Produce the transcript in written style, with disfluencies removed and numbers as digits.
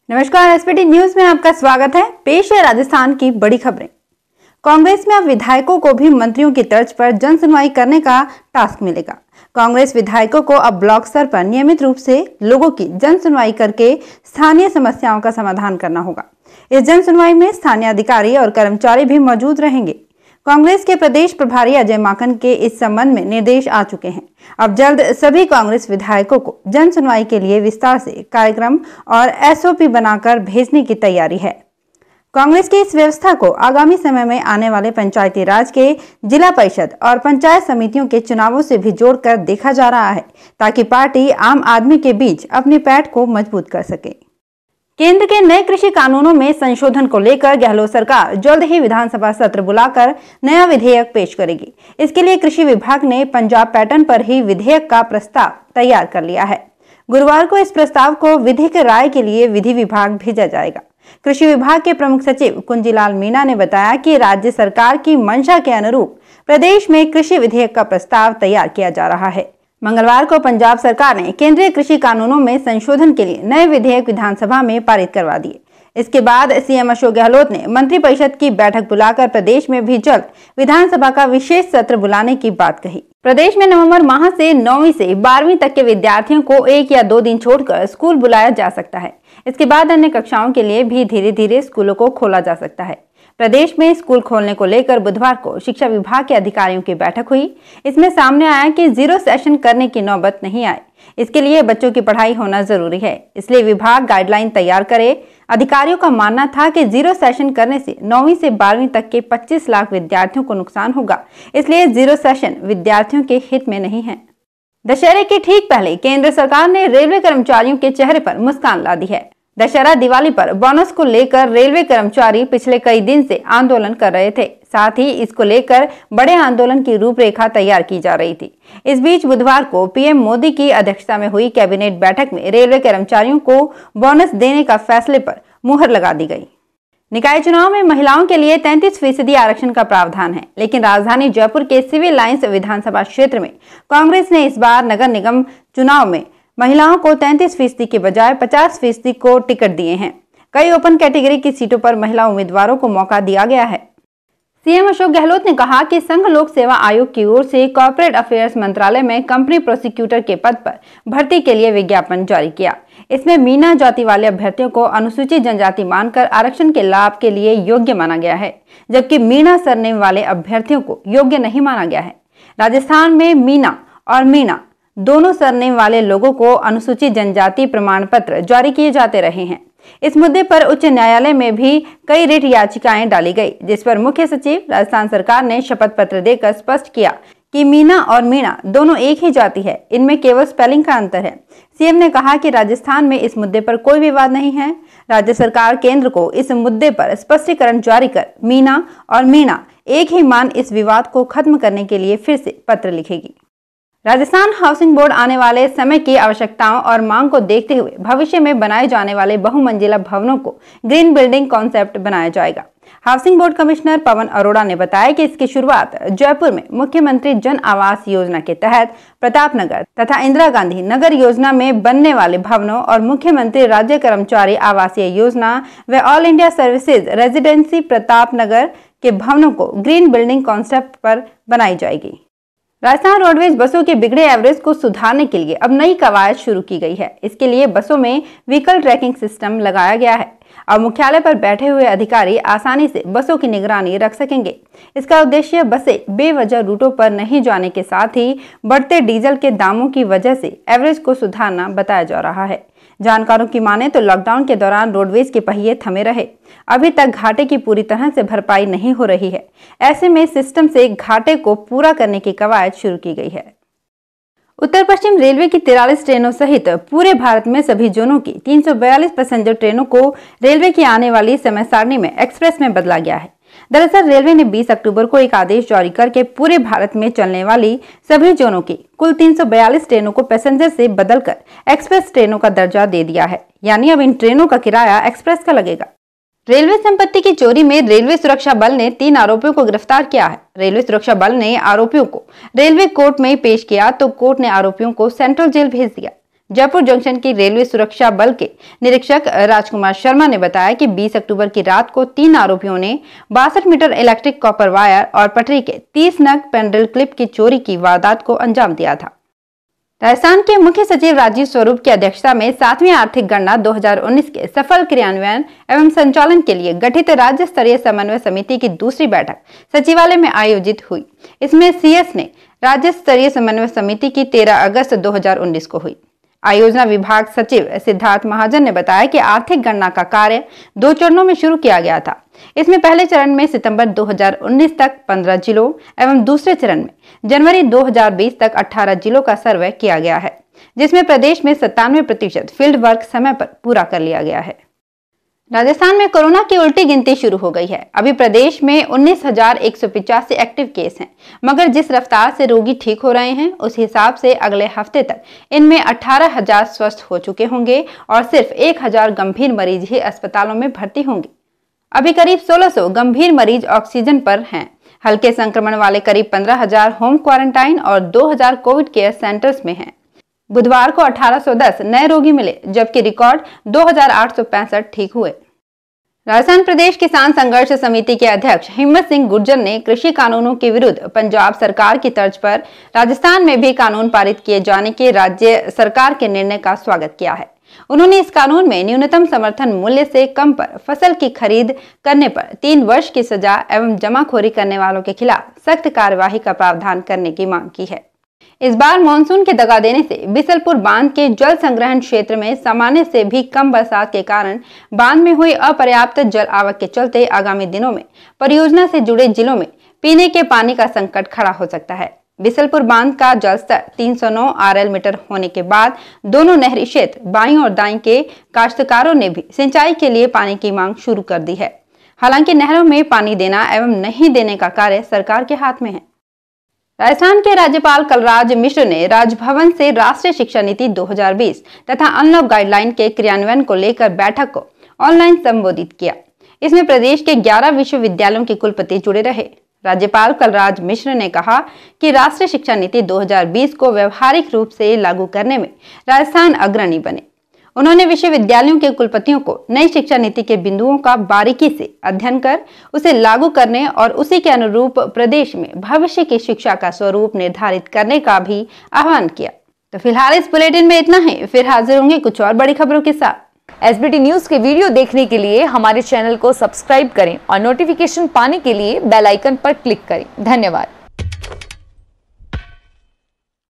नमस्कार, SPT news में आपका स्वागत है। पेश है राजस्थान की बड़ी खबरें। कांग्रेस में अब विधायकों को भी मंत्रियों की तर्ज पर जन सुनवाई करने का टास्क मिलेगा। कांग्रेस विधायकों को अब ब्लॉक स्तर पर नियमित रूप से लोगों की जन सुनवाई करके स्थानीय समस्याओं का समाधान करना होगा। इस जन सुनवाई में स्थानीय अधिकारी और कर्मचारी भी मौजूद रहेंगे। कांग्रेस के प्रदेश प्रभारी अजय माकन के इस संबंध में निर्देश आ चुके हैं। अब जल्द सभी कांग्रेस विधायकों को जन सुनवाई के लिए विस्तार से कार्यक्रम और एसओपी बनाकर भेजने की तैयारी है। कांग्रेस की इस व्यवस्था को आगामी समय में आने वाले पंचायती राज के जिला परिषद और पंचायत समितियों के चुनावों से भी जोड़कर देखा जा रहा है, ताकि पार्टी आम आदमी के बीच अपनी पैठ को मजबूत कर सके। केंद्र के नए कृषि कानूनों में संशोधन को लेकर गहलोत सरकार जल्द ही विधानसभा सत्र बुलाकर नया विधेयक पेश करेगी। इसके लिए कृषि विभाग ने पंजाब पैटर्न पर ही विधेयक का प्रस्ताव तैयार कर लिया है। गुरुवार को इस प्रस्ताव को विधिक राय के लिए विधि विभाग भेजा जाएगा। कृषि विभाग के प्रमुख सचिव कुंजीलाल मीणा ने बताया कि राज्य सरकार की मंशा के अनुरूप प्रदेश में कृषि विधेयक का प्रस्ताव तैयार किया जा रहा है। मंगलवार को पंजाब सरकार ने केंद्रीय कृषि कानूनों में संशोधन के लिए नए विधेयक विधानसभा में पारित करवा दिए। इसके बाद सीएम अशोक गहलोत ने मंत्रिपरिषद की बैठक बुलाकर प्रदेश में भी जल्द विधानसभा का विशेष सत्र बुलाने की बात कही। प्रदेश में नवंबर माह से 9वीं से 12वीं तक के विद्यार्थियों को 1 या 2 दिन छोड़कर स्कूल बुलाया जा सकता है। इसके बाद अन्य कक्षाओं के लिए भी धीरे धीरे स्कूलों को खोला जा सकता है। प्रदेश में स्कूल खोलने को लेकर बुधवार को शिक्षा विभाग के अधिकारियों की बैठक हुई। इसमें सामने आया कि 0 सेशन करने की नौबत नहीं आए। इसके लिए बच्चों की पढ़ाई होना जरूरी है, इसलिए विभाग गाइडलाइन तैयार करे। अधिकारियों का मानना था कि 0 सेशन करने से 9वीं से 12वीं तक के 25 लाख विद्यार्थियों को नुकसान होगा, इसलिए 0 सेशन विद्यार्थियों के हित में नहीं है। दशहरे के ठीक पहले केंद्र सरकार ने रेलवे कर्मचारियों के चेहरे पर मुस्कान ला दी है। दशहरा दिवाली पर बोनस को लेकर रेलवे कर्मचारी पिछले कई दिन से आंदोलन कर रहे थे। साथ ही इसको लेकर बड़े आंदोलन की रूपरेखा तैयार की जा रही थी। इस बीच बुधवार को पीएम मोदी की अध्यक्षता में हुई कैबिनेट बैठक में रेलवे कर्मचारियों को बोनस देने का फैसले पर मुहर लगा दी गई। निकाय चुनाव में महिलाओं के लिए 33% आरक्षण का प्रावधान है, लेकिन राजधानी जयपुर के सिविल लाइंस विधानसभा क्षेत्र में कांग्रेस ने इस बार नगर निगम चुनाव में महिलाओं को 33% के बजाय 50% को टिकट दिए हैं। कई ओपन कैटेगरी की सीटों पर महिला उम्मीदवारों को मौका दिया गया है। सीएम अशोक गहलोत ने कहा कि संघ लोक सेवा आयोग की ओर से कॉर्पोरेट अफेयर्स मंत्रालय में कंपनी प्रोसिक्यूटर के पद पर भर्ती के लिए विज्ञापन जारी किया। इसमें मीना जाति वाले अभ्यर्थियों को अनुसूचित जनजाति मानकर आरक्षण के लाभ के लिए योग्य माना गया है, जबकि मीणा सरनेम वाले अभ्यर्थियों को योग्य नहीं माना गया है। राजस्थान में मीना और मीणा दोनों सरनेम वाले लोगों को अनुसूचित जनजाति प्रमाण पत्र जारी किए जाते रहे हैं। इस मुद्दे पर उच्च न्यायालय में भी कई रिट याचिकाएं डाली गई, जिस पर मुख्य सचिव राजस्थान सरकार ने शपथ पत्र देकर स्पष्ट किया कि मीना और मीणा दोनों एक ही जाति है, इनमें केवल स्पेलिंग का अंतर है। सीएम ने कहा कि राजस्थान में इस मुद्दे पर कोई विवाद नहीं है। राज्य सरकार केंद्र को इस मुद्दे पर स्पष्टीकरण जारी कर मीना और मीणा एक ही मान इस विवाद को खत्म करने के लिए फिर से पत्र लिखेगी। राजस्थान हाउसिंग बोर्ड आने वाले समय की आवश्यकताओं और मांग को देखते हुए भविष्य में बनाए जाने वाले बहुमंजिला भवनों को ग्रीन बिल्डिंग कॉन्सेप्ट बनाया जाएगा। Housing board commissioner Pawan Arora ने बताया कि इसकी शुरुआत जयपुर में मुख्यमंत्री जन आवास योजना के तहत प्रताप नगर तथा इंदिरा गांधी नगर योजना में बनने वाले भवनों और मुख्यमंत्री राज्य कर्मचारी आवासीय योजना व all India services residency Pratap Nagar के भवनों को ग्रीन बिल्डिंग कॉन्सेप्ट पर बनाई जाएगी। राजस्थान रोडवेज बसों के बिगड़े एवरेज को सुधारने के लिए अब नई कवायद शुरू की गई है। इसके लिए बसों में व्हीकल ट्रैकिंग सिस्टम लगाया गया है। अब मुख्यालय पर बैठे हुए अधिकारी आसानी से बसों की निगरानी रख सकेंगे। इसका उद्देश्य बसें बेवजह रूटों पर नहीं जाने के साथ ही बढ़ते डीजल के दामों की वजह से एवरेज को सुधारना बताया जा रहा है। जानकारों की माने तो लॉकडाउन के दौरान रोडवेज के पहिए थमे रहे। अभी तक घाटे की पूरी तरह से भरपाई नहीं हो रही है। ऐसे में सिस्टम से घाटे को पूरा करने की कवायद शुरू की गई है। उत्तर पश्चिम रेलवे की 43 ट्रेनों सहित पूरे भारत में सभी जोनों की 342 पैसेंजर ट्रेनों को रेलवे की आने वाली समय सारणी में एक्सप्रेस में बदला गया है। दरअसल रेलवे ने 20 अक्टूबर को एक आदेश जारी करके पूरे भारत में चलने वाली सभी जोनों की कुल 342 ट्रेनों को पैसेंजर से बदलकर एक्सप्रेस ट्रेनों का दर्जा दे दिया है। यानी अब इन ट्रेनों का किराया एक्सप्रेस का लगेगा। रेलवे संपत्ति की चोरी में रेलवे सुरक्षा बल ने 3 आरोपियों को गिरफ्तार किया है। रेलवे सुरक्षा बल ने आरोपियों को रेलवे कोर्ट में पेश किया तो कोर्ट ने आरोपियों को सेंट्रल जेल भेज दिया। जयपुर जंक्शन की रेलवे सुरक्षा बल के निरीक्षक राजकुमार शर्मा ने बताया कि 20 अक्टूबर की रात को 3 आरोपियों ने 62 मीटर इलेक्ट्रिक कॉपर वायर और पटरी के 30 नग पेंडल क्लिप की चोरी की वारदात को अंजाम दिया था। राजस्थान के मुख्य सचिव राजीव स्वरूप की अध्यक्षता में 7वीं आर्थिक गणना 2019 के सफल क्रियान्वयन एवं संचालन के लिए गठित राज्य स्तरीय समन्वय समिति की दूसरी बैठक सचिवालय में आयोजित हुई। इसमें सीएस ने राज्य स्तरीय समन्वय समिति की 13 अगस्त 2019 को हुई। आयोजना विभाग सचिव सिद्धार्थ महाजन ने बताया कि आर्थिक गणना का कार्य 2 चरणों में शुरू किया गया था। इसमें पहले चरण में सितंबर 2019 तक 15 जिलों एवं दूसरे चरण में जनवरी 2020 तक 18 जिलों का सर्वे किया गया है, जिसमें प्रदेश में 97% फील्ड वर्क समय पर पूरा कर लिया गया है। राजस्थान में कोरोना की उल्टी गिनती शुरू हो गई है। अभी प्रदेश में 19,185 एक्टिव केस हैं, मगर जिस रफ्तार से रोगी ठीक हो रहे हैं उस हिसाब से अगले हफ्ते तक इनमें 18,000 स्वस्थ हो चुके होंगे और सिर्फ 1,000 गंभीर मरीज ही अस्पतालों में भर्ती होंगे। अभी करीब 1600 गंभीर मरीज ऑक्सीजन पर हैं। हल्के संक्रमण वाले करीब 15,000 होम क्वारंटाइन और 2,000 कोविड केयर सेंटर्स में हैं। बुधवार को 1810 नए रोगी मिले, जबकि रिकॉर्ड 2,865 ठीक हुए। राजस्थान प्रदेश किसान संघर्ष समिति के अध्यक्ष हिम्मत सिंह गुर्जर ने कृषि कानूनों के विरुद्ध पंजाब सरकार की तर्ज पर राजस्थान में भी कानून पारित किए जाने के राज्य सरकार के निर्णय का स्वागत किया है। उन्होंने इस कानून में न्यूनतम समर्थन मूल्य से कम पर फसल की खरीद करने पर 3 वर्ष की सजा एवं जमाखोरी करने वालों के खिलाफ सख्त कार्यवाही का प्रावधान करने की मांग की है। इस बार मानसून के दगा देने से बिसलपुर बांध के जल संग्रहण क्षेत्र में सामान्य से भी कम बरसात के कारण बांध में हुई अपर्याप्त जल आवक के चलते आगामी दिनों में परियोजना से जुड़े जिलों में पीने के पानी का संकट खड़ा हो सकता है। बिसलपुर बांध का जलस्तर 309 RL मीटर होने के बाद दोनों नहरी क्षेत्र बाईं और दाईं के काश्तकारों ने भी सिंचाई के लिए पानी की मांग शुरू कर दी है। हालांकि नहरों में पानी देना एवं नहीं देने का कार्य सरकार के हाथ में है। राजस्थान के राज्यपाल कलराज मिश्र ने राजभवन से राष्ट्रीय शिक्षा नीति 2020 तथा अनलॉक गाइडलाइन के क्रियान्वयन को लेकर बैठक को ऑनलाइन संबोधित किया। इसमें प्रदेश के 11 विश्वविद्यालयों के कुलपति जुड़े रहे। राज्यपाल कलराज मिश्र ने कहा कि राष्ट्रीय शिक्षा नीति 2020 को व्यवहारिक रूप से लागू करने में राजस्थान अग्रणी बने। उन्होंने विश्वविद्यालयों के कुलपतियों को नई शिक्षा नीति के बिंदुओं का बारीकी से अध्ययन कर उसे लागू करने और उसी के अनुरूप प्रदेश में भविष्य की शिक्षा का स्वरूप निर्धारित करने का भी आह्वान किया। तो फिलहाल इस बुलेटिन में इतना ही, फिर हाजिर होंगे कुछ और बड़ी खबरों के साथ। एसबीटी न्यूज के वीडियो देखने के लिए हमारे चैनल को सब्सक्राइब करें और नोटिफिकेशन पाने के लिए बेल आइकन पर क्लिक करें। धन्यवाद।